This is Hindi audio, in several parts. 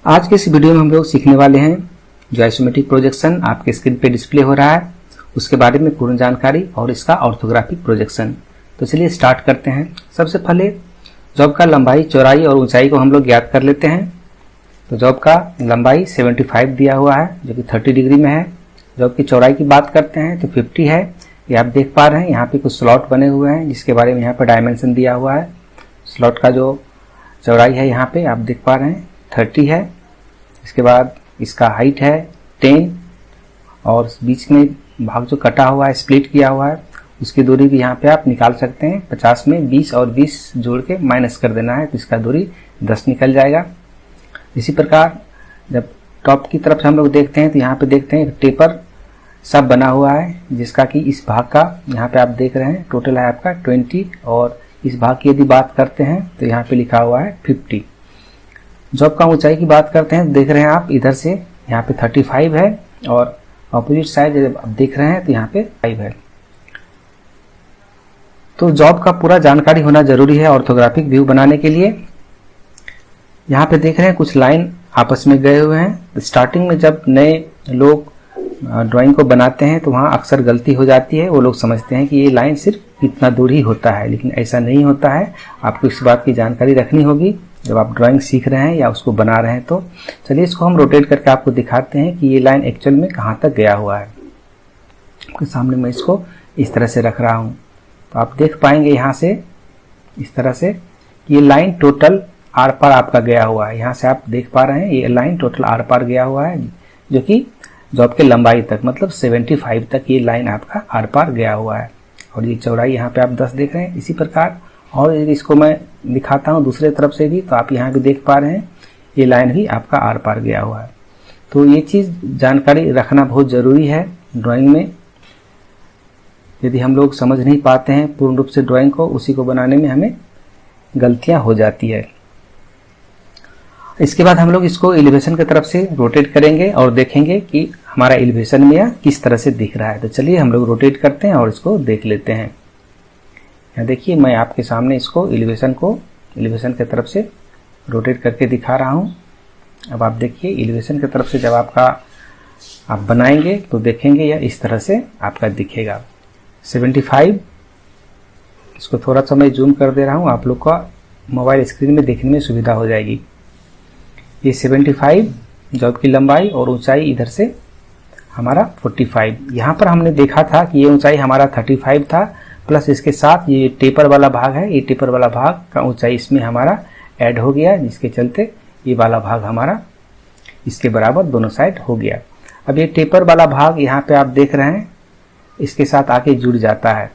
आज के इस वीडियो में हम लोग सीखने वाले हैं जो आइसोमेट्रिक प्रोजेक्शन आपके स्क्रीन पे डिस्प्ले हो रहा है उसके बारे में पूर्ण जानकारी और इसका ऑर्थोग्राफिक प्रोजेक्शन। तो चलिए स्टार्ट करते हैं। सबसे पहले जॉब का लंबाई, चौड़ाई और ऊंचाई को हम लोग ज्ञात कर लेते हैं। तो जॉब का लंबाई 75 दिया हुआ है जो कि 30 डिग्री में है। जॉब की चौड़ाई की बात करते हैं तो 50 है। ये आप देख पा रहे हैं, यहाँ पे कुछ स्लॉट बने हुए हैं जिसके बारे में यहाँ पे डायमेंशन दिया हुआ है। स्लॉट का जो चौड़ाई है यहाँ पे आप देख पा रहे हैं 30 है। इसके बाद इसका हाइट है 10 और बीच में भाग जो कटा हुआ है, स्प्लिट किया हुआ है, उसकी दूरी भी यहाँ पे आप निकाल सकते हैं। 50 में 20 और 20 जोड़ के माइनस कर देना है तो इसका दूरी 10 निकल जाएगा। इसी प्रकार जब टॉप की तरफ से हम लोग देखते हैं तो यहाँ पे देखते हैं एक टेपर सब बना हुआ है जिसका कि इस भाग का यहाँ पे आप देख रहे हैं टोटल है आपका 20 और इस भाग की यदि बात करते हैं तो यहाँ पे लिखा हुआ है 50। जॉब का ऊंचाई की बात करते हैं, देख रहे हैं आप इधर से यहाँ पे 35 है और ऑपोजिट साइड जब आप देख रहे हैं तो यहाँ पे 5 है। तो जॉब का पूरा जानकारी होना जरूरी है ऑर्थोग्राफिक व्यू बनाने के लिए। यहाँ पे देख रहे हैं कुछ लाइन आपस में गए हुए हैं। स्टार्टिंग में जब नए लोग ड्राइंग को बनाते हैं तो वहाँ अक्सर गलती हो जाती है। वो लोग समझते हैं कि ये लाइन सिर्फ इतना दूर ही होता है, लेकिन ऐसा नहीं होता है। आपको इस बात की जानकारी रखनी होगी जब आप ड्राइंग सीख रहे हैं या उसको बना रहे हैं। तो चलिए इसको हम रोटेट करके आपको दिखाते हैं कि ये लाइन एक्चुअल में कहाँ तक गया हुआ है। आपके सामने मैं इसको इस तरह से रख रहा हूँ तो आप देख पाएंगे यहाँ से इस तरह से ये लाइन टोटल आर पार आपका गया हुआ है। यहाँ से आप देख पा रहे हैं ये लाइन टोटल आर पार गया हुआ है जो कि जॉब के लंबाई तक मतलब 75 तक ये लाइन आपका आर पार गया हुआ है। और ये चौड़ाई यहाँ पे आप 10 देख रहे हैं। इसी प्रकार और यदि इसको मैं दिखाता हूँ दूसरे तरफ से भी तो आप यहाँ भी देख पा रहे हैं ये लाइन भी आपका आर पार गया हुआ है। तो ये चीज़ जानकारी रखना बहुत ज़रूरी है ड्राइंग में। यदि हम लोग समझ नहीं पाते हैं पूर्ण रूप से ड्राइंग को, उसी को बनाने में हमें गलतियाँ हो जाती है। इसके बाद हम लोग इसको एलिवेशन की तरफ से रोटेट करेंगे और देखेंगे कि हमारा एलिवेशन में यह किस तरह से दिख रहा है। तो चलिए हम लोग रोटेट करते हैं और इसको देख लेते हैं। यहाँ देखिए मैं आपके सामने इसको एलिवेशन की तरफ से रोटेट करके दिखा रहा हूँ। अब आप देखिए एलिवेशन की तरफ से जब आप बनाएंगे तो देखेंगे यह इस तरह से आपका दिखेगा 75। इसको थोड़ा सा मैं जूम कर दे रहा हूँ, आप लोग का मोबाइल स्क्रीन में देखने में सुविधा हो जाएगी। ये 75 जॉब की लंबाई और ऊंचाई इधर से हमारा 45। यहाँ पर हमने देखा था कि ये ऊंचाई हमारा 35 था प्लस इसके साथ ये टेपर वाला भाग है। ये टेपर वाला भाग का ऊंचाई इसमें हमारा ऐड हो गया जिसके चलते ये वाला भाग हमारा इसके बराबर दोनों साइड हो गया। अब ये टेपर वाला भाग यहाँ पे आप देख रहे हैं इसके साथ आके जुड़ जाता है।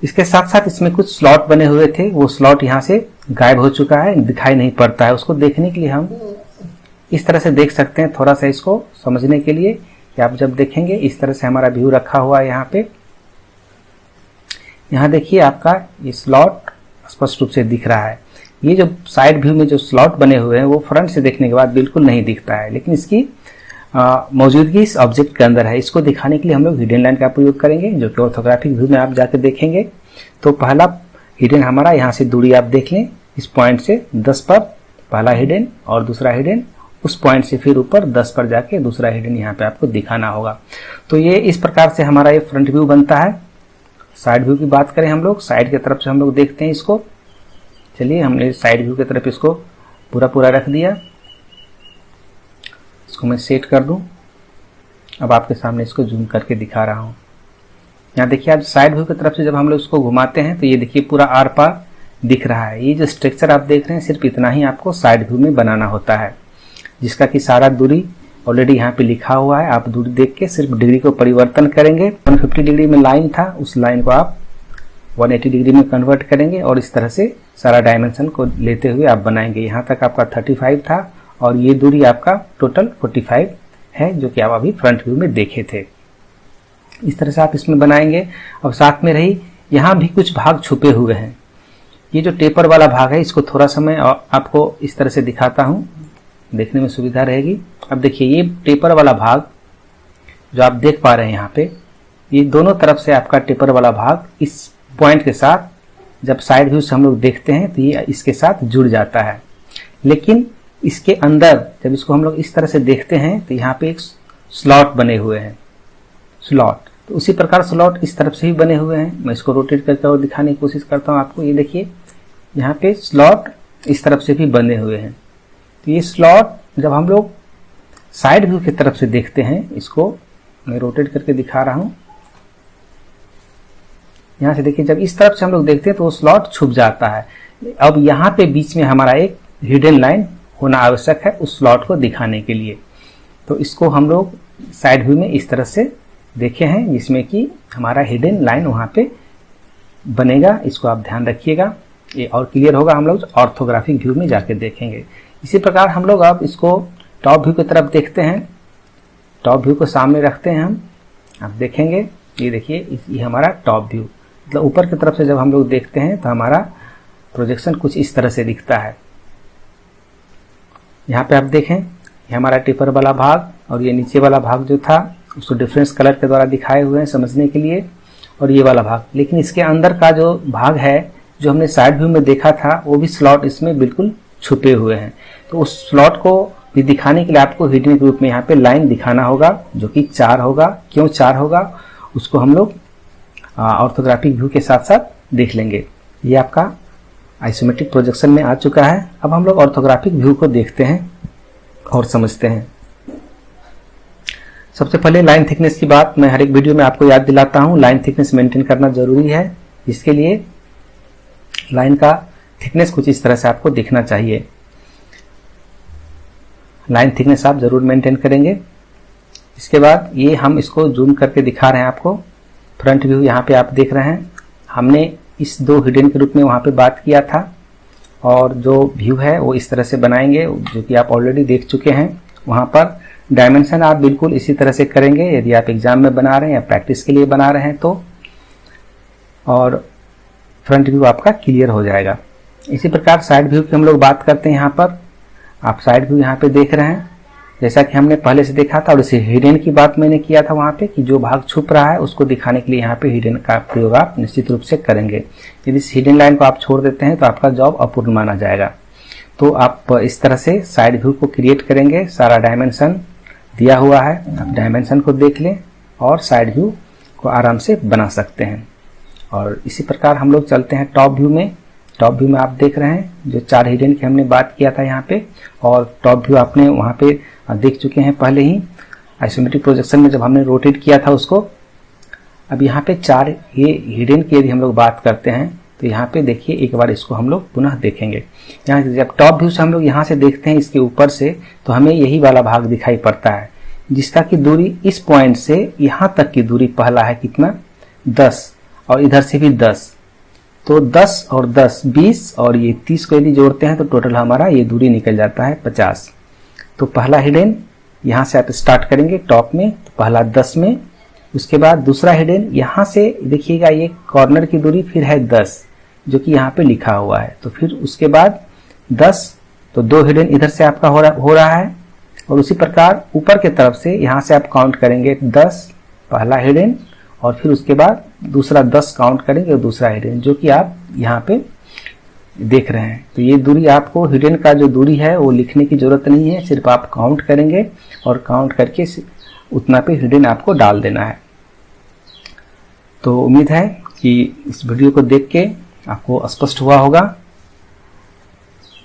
इसके साथ साथ इसमें कुछ स्लॉट बने हुए थे, वो स्लॉट यहाँ से गायब हो चुका है, दिखाई नहीं पड़ता है। उसको देखने के लिए हम इस तरह से देख सकते हैं। थोड़ा सा इसको समझने के लिए कि आप जब देखेंगे इस तरह से हमारा व्यू रखा हुआ है यहाँ पे। यहाँ देखिए आपका ये स्लॉट स्पष्ट रूप से दिख रहा है। ये जो साइड व्यू में जो स्लॉट बने हुए हैं वो फ्रंट से देखने के बाद बिल्कुल नहीं दिखता है, लेकिन इसकी मौजूदगी इस ऑब्जेक्ट के अंदर है। इसको दिखाने के लिए हम लोग हिडन लाइन का प्रयोग करेंगे जो कि ऑर्थोग्राफिक व्यू में आप जाकर देखेंगे। तो पहला हिडन हमारा यहाँ से दूरी आप देख लें, इस पॉइंट से 10 पर पहला हिडन और दूसरा हिडन उस पॉइंट से फिर ऊपर 10 पर जाके दूसरा हिडन यहाँ पे आपको दिखाना होगा। तो ये इस प्रकार से हमारा ये फ्रंट व्यू बनता है। साइड व्यू की बात करें हम लोग, साइड की तरफ से हम लोग देखते हैं इसको। चलिए हमने साइड व्यू की तरफ इसको पूरा रख दिया। इसको मैं सेट कर दूं। अब आपके सामने इसको जूम करके दिखा रहा हूँ। यहाँ देखिए आप साइड व्यू की तरफ से जब हम लोग इसको घुमाते हैं तो ये देखिए पूरा आर पार दिख रहा है। ये जो स्ट्रक्चर आप देख रहे हैं सिर्फ इतना ही आपको साइड व्यू में बनाना होता है, जिसका कि सारा दूरी ऑलरेडी यहाँ पे लिखा हुआ है। आप दूरी देख के सिर्फ डिग्री को परिवर्तन करेंगे। 150 डिग्री में लाइन था, उस लाइन को आप 180 डिग्री में कन्वर्ट करेंगे और इस तरह से सारा डायमेंशन को लेते हुए आप बनाएंगे। यहाँ तक आपका 35 था और ये दूरी आपका टोटल 45 है जो कि आप अभी फ्रंट व्यू में देखे थे। इस तरह से आप इसमें बनाएंगे। और साथ में रही यहाँ भी कुछ भाग छुपे हुए हैं। ये जो टेपर वाला भाग है इसको थोड़ा सा मैं आपको इस तरह से दिखाता हूँ, देखने में सुविधा रहेगी। अब देखिए ये टेपर वाला भाग जो आप देख पा रहे हैं यहाँ पे, ये दोनों तरफ से आपका टेपर वाला भाग इस पॉइंट के साथ जब साइड व्यू से हम लोग देखते हैं तो ये इसके साथ जुड़ जाता है। लेकिन इसके अंदर जब इसको हम लोग इस तरह से देखते हैं तो यहाँ पे एक स्लॉट बने हुए हैं, स्लॉट। तो उसी प्रकार स्लॉट इस तरफ से भी बने हुए हैं। मैं इसको रोटेट करके और दिखाने की कोशिश करता हूँ आपको। ये देखिए यहाँ पे स्लॉट इस तरफ से भी बने हुए हैं। तो ये स्लॉट जब हम लोग साइड व्यू की तरफ से देखते हैं, इसको मैं रोटेट करके दिखा रहा हूँ। यहाँ से देखिए जब इस तरफ से हम लोग देखते हैं तो वो स्लॉट छुप जाता है। अब यहाँ पे बीच में हमारा एक हिडन लाइन होना आवश्यक है उस स्लॉट को दिखाने के लिए। तो इसको हम लोग साइड व्यू में इस तरह से देखे हैं, जिसमें कि हमारा हिडन लाइन वहां पे बनेगा। इसको आप ध्यान रखिएगा, ये और क्लियर होगा हम लोग ऑर्थोग्राफिक व्यू में जाके देखेंगे। इसी प्रकार हम लोग अब इसको टॉप व्यू की तरफ देखते हैं। टॉप व्यू को सामने रखते हैं हम, आप देखेंगे ये देखिए ये हमारा टॉप व्यू, मतलब ऊपर की तरफ से जब हम लोग देखते हैं तो हमारा प्रोजेक्शन कुछ इस तरह से दिखता है। यहाँ पे आप देखें ये हमारा टिपर वाला भाग और ये नीचे वाला भाग जो था उसको डिफरेंस कलर के द्वारा दिखाए हुए हैं समझने के लिए, और ये वाला भाग। लेकिन इसके अंदर का जो भाग है जो हमने साइड व्यू में देखा था वो भी स्लॉट इसमें बिल्कुल छुपे हुए हैं। तो उस स्लॉट को भी दिखाने के लिए आपको हिडन के रूप में यहाँ पे लाइन दिखाना होगा जो कि 4 होगा। क्यों 4 होगा उसको हम लोग ऑर्थोग्राफिक व्यू के साथ साथ देख लेंगे। ये आपका आइसोमेट्रिक प्रोजेक्शन में आ चुका है। अब हम लोग ऑर्थोग्राफिक व्यू को देखते हैं और समझते हैं। सबसे पहले लाइन थिकनेस की बात मैं हर एक वीडियो में आपको याद दिलाता हूं। लाइन थिकनेस मेंटेन करना जरूरी है, जिसके लिए लाइन का थिकनेस कुछ इस तरह से आपको दिखना चाहिए। लाइन थिकनेस आप जरूर मेंटेन करेंगे। इसके बाद ये हम इसको जूम करके दिखा रहे हैं आपको। फ्रंट व्यू यहाँ पे आप देख रहे हैं। हमने इस 2 हिडन के रूप में वहां पे बात किया था, और जो व्यू है वो इस तरह से बनाएंगे जो कि आप ऑलरेडी देख चुके हैं। वहां पर डायमेंशन आप बिल्कुल इसी तरह से करेंगे यदि आप एग्जाम में बना रहे हैं या प्रैक्टिस के लिए बना रहे हैं तो, और फ्रंट व्यू आपका क्लियर हो जाएगा। इसी प्रकार साइड व्यू की हम लोग बात करते हैं। यहाँ पर आप साइड व्यू यहाँ पे देख रहे हैं जैसा कि हमने पहले से देखा था, और इसे हिडन की बात मैंने किया था वहां पे कि जो भाग छुप रहा है उसको दिखाने के लिए यहाँ पे हिडन का प्रयोग आप निश्चित रूप से करेंगे। यदि इस हिडन लाइन को आप छोड़ देते हैं तो आपका जॉब अपूर्ण माना जाएगा। तो आप इस तरह से साइड व्यू को क्रिएट करेंगे। सारा डायमेंशन दिया हुआ है, आप डायमेंशन को देख लें और साइड व्यू को आराम से बना सकते हैं। और इसी प्रकार हम लोग चलते हैं टॉप व्यू में। टॉप व्यू में आप देख रहे हैं जो 4 हिडन की हमने बात किया था यहाँ पे, और टॉप व्यू आपने वहां पे देख चुके हैं पहले ही आइसोमेट्रिक प्रोजेक्शन में जब हमने रोटेट किया था उसको। अब यहाँ पे 4 ये हिडन की यदि हम लोग बात करते हैं तो यहाँ पे देखिए एक बार इसको हम लोग पुनः देखेंगे। यहाँ जब टॉप व्यू से हम लोग यहाँ से देखते हैं इसके ऊपर से तो हमें यही वाला भाग दिखाई पड़ता है, जिसका की दूरी इस पॉइंट से यहाँ तक की दूरी पहला है कितना 10, और इधर से भी 10। तो 10 और 10 20, और ये 30 को यदि जोड़ते हैं तो टोटल हमारा ये दूरी निकल जाता है 50। तो पहला हिडन यहाँ से आप स्टार्ट करेंगे टॉप में, तो पहला 10 में। उसके बाद दूसरा हिडन यहाँ से देखिएगा ये कॉर्नर की दूरी फिर है 10 जो कि यहाँ पे लिखा हुआ है। तो फिर उसके बाद 10, तो 2 हिडन इधर से आपका हो रहा है, और उसी प्रकार ऊपर के तरफ से यहाँ से आप काउंट करेंगे 10 पहला हिडन, और फिर उसके बाद दूसरा 10 काउंट करेंगे और दूसरा हिडन जो कि आप यहाँ पे देख रहे हैं। तो ये दूरी आपको हिडन का जो दूरी है वो लिखने की जरूरत नहीं है, सिर्फ आप काउंट करेंगे और काउंट करके उतना पे हिडन आपको डाल देना है। तो उम्मीद है कि इस वीडियो को देख के आपको स्पष्ट हुआ होगा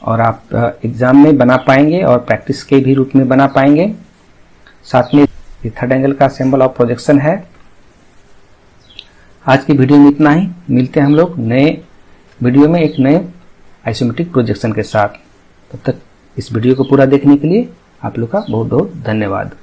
और आप एग्जाम में बना पाएंगे और प्रैक्टिस के भी रूप में बना पाएंगे। साथ में ये थर्ड एंगल का सिंबल ऑफ प्रोजेक्शन है। आज की वीडियो में इतना ही। मिलते हैं हम लोग नए वीडियो में एक नए आइसोमेट्रिक प्रोजेक्शन के साथ। तब तक इस वीडियो को पूरा देखने के लिए आप लोग का बहुत बहुत धन्यवाद।